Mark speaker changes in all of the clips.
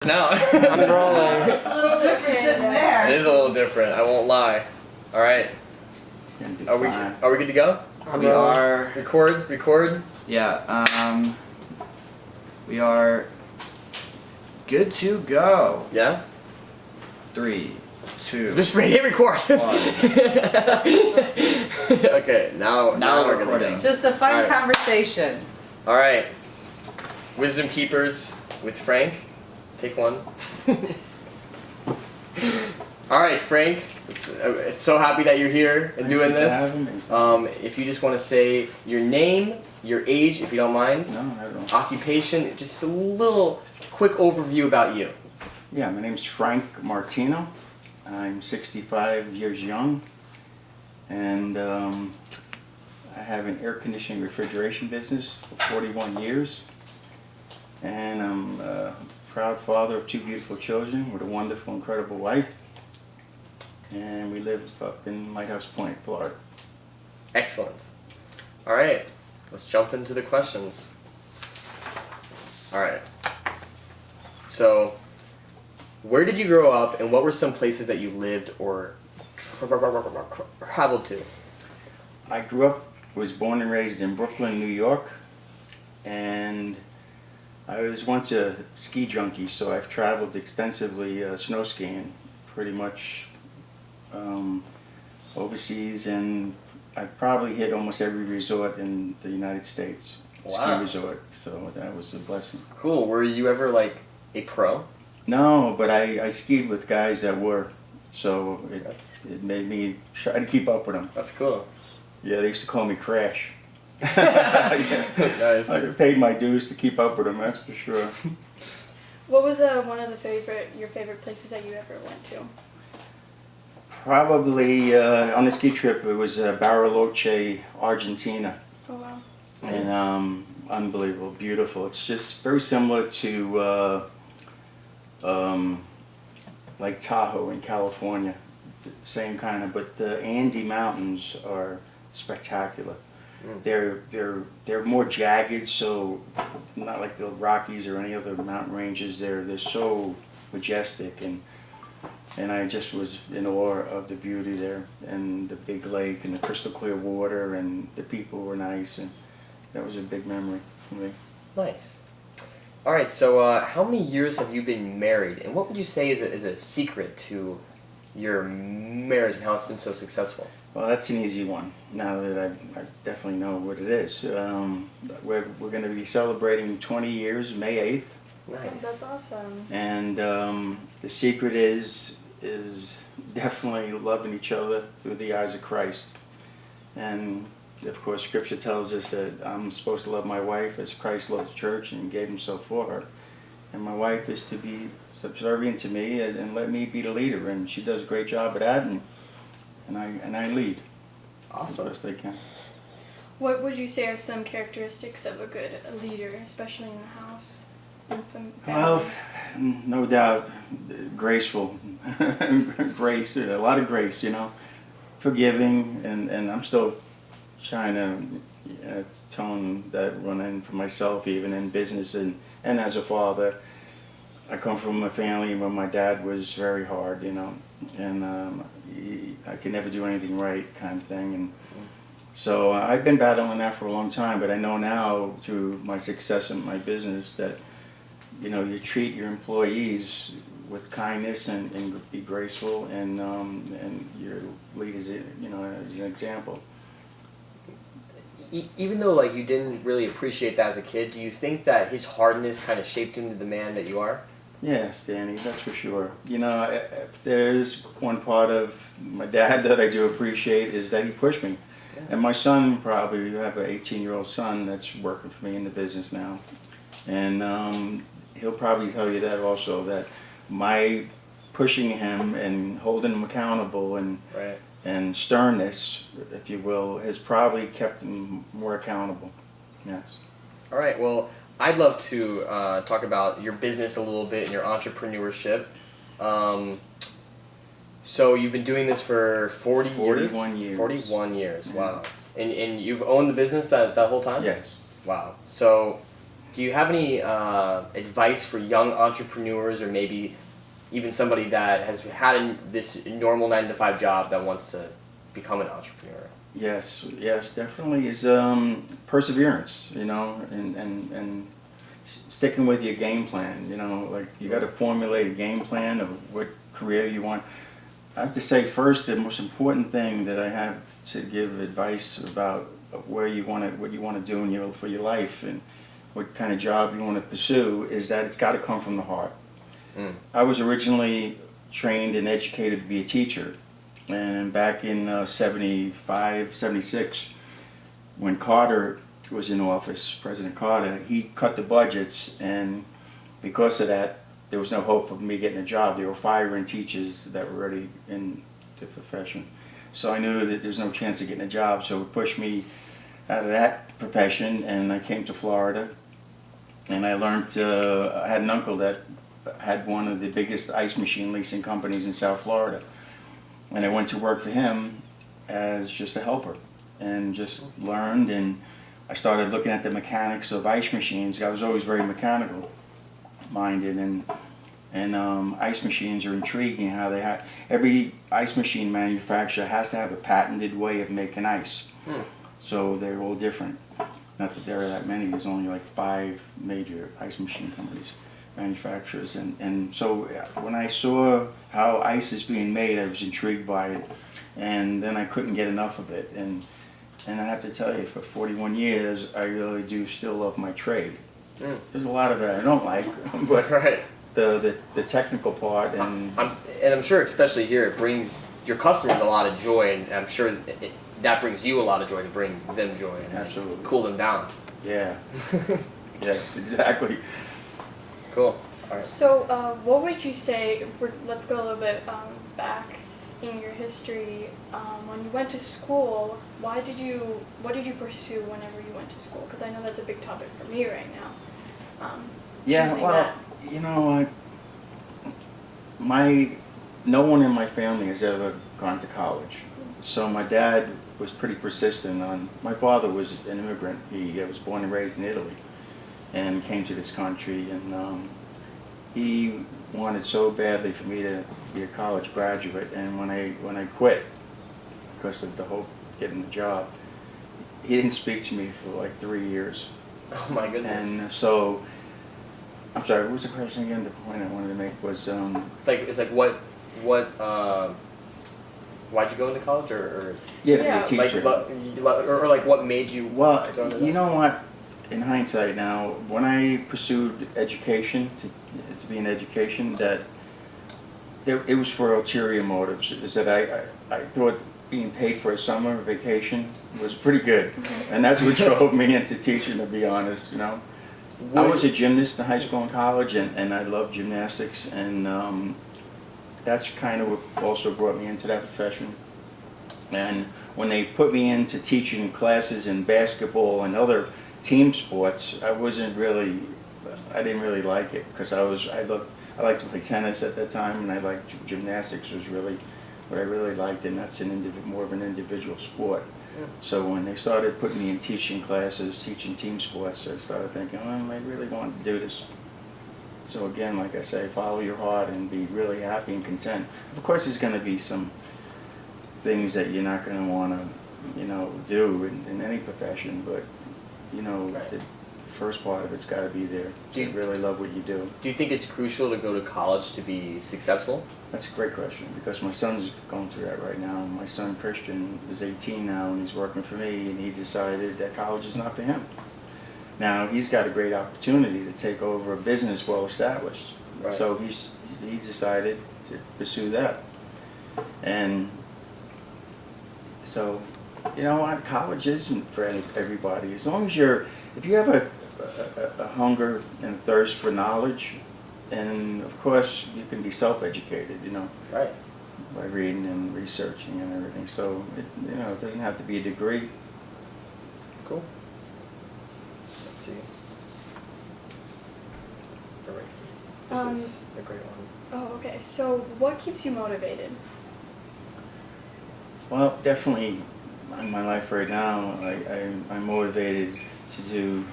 Speaker 1: Now.
Speaker 2: I'm rolling.
Speaker 3: It's a little different sitting there.
Speaker 1: It is a little different, I won't lie. Alright. Are we good to go?
Speaker 2: We are.
Speaker 1: Record?
Speaker 2: Yeah, we are good to go.
Speaker 1: Yeah?
Speaker 2: 3, 2.
Speaker 1: Just hit record. Okay, now we're
Speaker 2: recording.
Speaker 1: gonna
Speaker 3: Just a fun
Speaker 1: Alright.
Speaker 3: conversation.
Speaker 1: go. Alright. Wisdom Keepers with Frank. Take one. Alright, Frank. It's so happy that you're here and doing this. If you just want to say your name, your age, if you don't mind.
Speaker 2: No, I don't.
Speaker 1: Occupation, just a little quick overview about you.
Speaker 2: Yeah, my name's Frank Martino. I'm 65 years young, and I have an air conditioning refrigeration business for 41 years, and I'm a proud father of 2 beautiful children with a wonderful, incredible wife, and we live up in Lighthouse Point, Florida.
Speaker 1: Excellent. Alright, let's jump into the questions. Alright. So, where did you grow up, and what were some places that you lived or traveled to?
Speaker 2: I was born and raised in Brooklyn, New York, and I was once a ski junkie, so I've traveled extensively snow skiing, pretty much overseas, and I've probably hit almost every resort in the United States.
Speaker 1: Wow.
Speaker 2: Ski resort, so that was a blessing.
Speaker 1: Cool. Were you ever like a pro?
Speaker 2: No, but I skied with guys that were, so it made me try to keep up with them.
Speaker 1: That's cool.
Speaker 2: Yeah, they used to call me Crash.
Speaker 1: Nice.
Speaker 2: I paid my dues to keep up with them, that's for sure.
Speaker 4: What was one of your favorite places that you ever went to?
Speaker 2: Probably on a ski trip, it was Bariloche, Argentina.
Speaker 4: Oh wow.
Speaker 2: And unbelievable, beautiful. It's just very similar to like Tahoe in California, same kind of, but the Andes Mountains are spectacular. They're more jagged, so not like the Rockies or any other mountain ranges. They're so majestic, and I just was in awe of the beauty there, and the big lake and the crystal clear water, and the people were nice, and that was a big memory for me.
Speaker 1: Nice. Alright, so how many years have you been married, and what would you say is a secret to your marriage and how it's been so successful?
Speaker 2: Well, that's an easy one, now that I definitely know what it is. We're going to be celebrating 20 years, May 8th.
Speaker 1: Nice.
Speaker 4: That's awesome.
Speaker 2: And the secret is definitely loving each other through the eyes of Christ. And of course, Scripture tells us that I'm supposed to love my wife as Christ loved the church and gave himself for her. And my wife is to be subservient to me and let me be the leader. And she does a great job at that, and I lead.
Speaker 1: Awesome.
Speaker 2: As best I can.
Speaker 4: What would you say are some characteristics of a good leader, especially in the house and family?
Speaker 2: Well, no doubt, graceful, grace, a lot of grace, forgiving, and I'm still trying to tone that one in for myself, even in business and as a father. I come from a family where my dad was very hard, and I could never do anything right, kind of thing, and so I've been battling that for a long time. But I know now through my success in my business that you treat your employees with kindness and be graceful, and your lead as an example.
Speaker 1: Even though you didn't really appreciate that as a kid, do you think that his hardness kind of shaped him to the man that you are?
Speaker 2: Yes, Danny, that's for sure. If there's one part of my dad that I do appreciate is that he pushed me. Yeah. And my son, probably, I have an 18-year-old son that's working for me in the business now. And he'll probably tell you that also, that my pushing him and holding him accountable and sternness, if you will, has probably kept him more accountable. Yes.
Speaker 1: All right, well, I'd love to talk about your business a little bit and your entrepreneurship. So you've been doing this for
Speaker 2: 41 years.
Speaker 1: 41 years, wow. And you've owned the business that whole time?
Speaker 2: Yes.
Speaker 1: Wow. So Do you have any advice for young entrepreneurs, or maybe even somebody that has had this normal 9 to 5 job that wants to become an entrepreneur?
Speaker 2: Yes, yes, definitely is perseverance, and sticking with your game plan. Like you got to formulate a game plan of what career you want. I have to say first, the most important thing that I have to give advice about what you want to do for your life and what kind of job you want to pursue is that it's got to come from the heart. I was originally trained and educated to be a teacher. And back in 75, 76, when Carter was in office, President Carter, he cut the budgets, and because of that, there was no hope of me getting a job. They were firing teachers that were already in the profession. So I knew that there was no chance of getting a job, so it pushed me out of that profession, and I came to Florida, and I learned, I had an uncle that had one of the biggest ice machine leasing companies in South Florida. And I went to work for him as just a helper and just learned, and I started looking at the mechanics of ice machines. I was always very mechanical minded, and ice machines are intriguing how they have, every ice machine manufacturer has to have a patented way of making ice. So they're all different. Not that there are that many, there's only like 5 major ice machine companies. Manufacturers, and so when I saw how ice is being made, I was intrigued by it, and then I couldn't get enough of it, and I have to tell you, for 41 years I really do still love my trade. There's a lot of it I don't like, but
Speaker 1: Right.
Speaker 2: the technical part, and
Speaker 1: I'm sure, especially here, it brings your customers a lot of joy, and I'm sure that brings you a lot of joy to bring them joy and
Speaker 2: Absolutely.
Speaker 1: cool them down.
Speaker 2: yeah, yes, exactly.
Speaker 1: Cool. All right.
Speaker 4: So, what would you say? Let's go a little bit back in your history. When you went to school, what did you pursue whenever you went to school? Because I know that's a big topic for me right now.
Speaker 2: Yeah,
Speaker 4: choosing
Speaker 2: well,
Speaker 4: that.
Speaker 2: no one in my family has ever gone to college. So my dad was pretty persistent on, my father was an immigrant. He was born and raised in Italy and came to this country, and he wanted so badly for me to be a college graduate, and when I quit because of the hope of getting the job, he didn't speak to me for like 3 years.
Speaker 1: Oh my goodness.
Speaker 2: And so, I'm sorry, what was the question again? The point I wanted to make was,
Speaker 1: It's like what why'd you go into college, or
Speaker 2: yeah, to be
Speaker 4: Yeah.
Speaker 2: a teacher.
Speaker 1: or like what made you
Speaker 2: Well,
Speaker 1: go into
Speaker 2: you
Speaker 1: that?
Speaker 2: know what? In hindsight now, when I pursued education, to be in education, that it was for ulterior motives. Is that I thought being paid for a summer vacation was pretty good, and that's what drove me into teaching. To be honest, I was a gymnast in high school and college, and I loved gymnastics, and that's kind of what also brought me into that profession. And when they put me into teaching classes in basketball and other team sports, I didn't really like it, because I liked to play tennis at that time, and I liked gymnastics was really what I really liked, and that's more of an individual sport. So when they started putting me in teaching classes, teaching team sports, I started thinking, I really want to do this. So again, like I say, follow your heart and be really happy and content. Of course, there's going to be some things that you're not going to want to, do in any profession, but
Speaker 1: Right.
Speaker 2: the first part of it's got to be there.
Speaker 1: Do
Speaker 2: To
Speaker 1: you-
Speaker 2: really love what you do.
Speaker 1: Do you think it's crucial to go to college to be successful?
Speaker 2: That's a great question, because my son's going through that right now. My son Christian is 18 now, and he's working for me, and he decided that college is not for him. Now he's got a great opportunity to take over a business well established,
Speaker 1: Right.
Speaker 2: so he's decided to pursue that. And so, you know what, college isn't for everybody. As long as if you have a hunger and a thirst for knowledge, and of course you can be self-educated,
Speaker 1: Right.
Speaker 2: by reading and researching and everything. So it doesn't have to be a degree.
Speaker 1: Cool. Let's see. All right. This is a great one.
Speaker 4: Oh, okay. So, what keeps you motivated?
Speaker 2: Well, definitely in my life right now, I'm motivated to do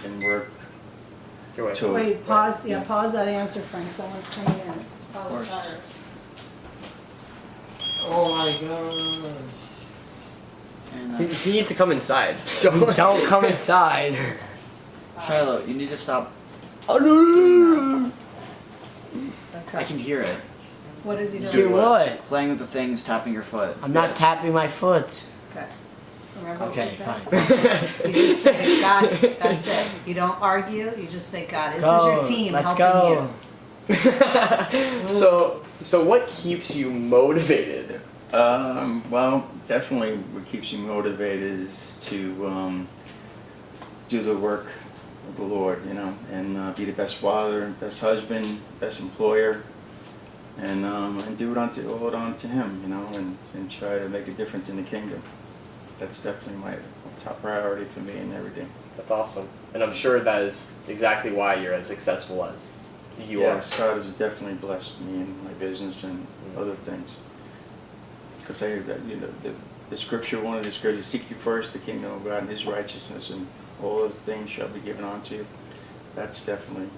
Speaker 2: and work
Speaker 1: Your wife.
Speaker 2: to
Speaker 5: Wait, pause,
Speaker 2: Yeah.
Speaker 5: pause that answer, Frank, someone's coming in. Pause
Speaker 2: course.
Speaker 5: the timer.
Speaker 6: Oh my gosh.
Speaker 7: And
Speaker 1: He needs to come inside. So
Speaker 6: Don't come inside.
Speaker 7: Shiloh, you need to stop.
Speaker 6: Oh no.
Speaker 7: I
Speaker 5: Okay,
Speaker 7: can hear it.
Speaker 5: what is he
Speaker 1: Do
Speaker 6: Do
Speaker 5: doing?
Speaker 6: what?
Speaker 7: Playing with the things, tapping your foot.
Speaker 6: I'm not tapping my foot.
Speaker 5: Okay. Remember what
Speaker 6: Okay,
Speaker 5: we said?
Speaker 6: fine.
Speaker 5: You just say, God, that's it. You don't argue, you just say, God, this is
Speaker 6: Go.
Speaker 5: your team
Speaker 6: Let's
Speaker 5: helping
Speaker 6: go.
Speaker 5: you.
Speaker 1: so what keeps you motivated?
Speaker 2: Well, definitely what keeps you motivated is to do the work of the Lord, and be the best father, best husband, best employer, and do it all unto Him, and try to make a difference in the kingdom. That's definitely my top priority for me and everything.
Speaker 1: That's awesome, and I'm sure that is exactly why you're as successful as you
Speaker 2: Yes, God has definitely blessed me in my business and other things. Because the scripture, one of the scriptures, seek you first the kingdom of God and His righteousness, and all other things shall be given unto you. That's definitely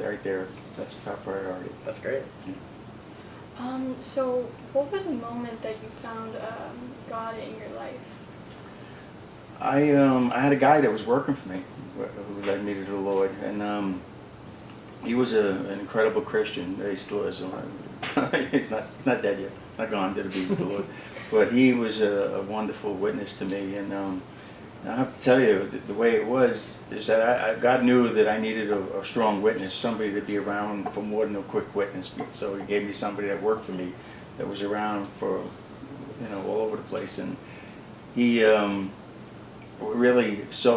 Speaker 2: right there. That's the top priority.
Speaker 1: That's great.
Speaker 4: So what was the moment that you found God in your life?
Speaker 2: I had a guy that was working for me who led me to the Lord, and he was an incredible Christian. He still is. He's not dead yet. Not gone to be with the Lord. But he was a wonderful witness to me, and I have to tell you, the way it was is that God knew that I needed a strong witness, somebody to be around for more than a quick witness. So He gave me somebody that worked for me, that was around for, all over the place, and he really so.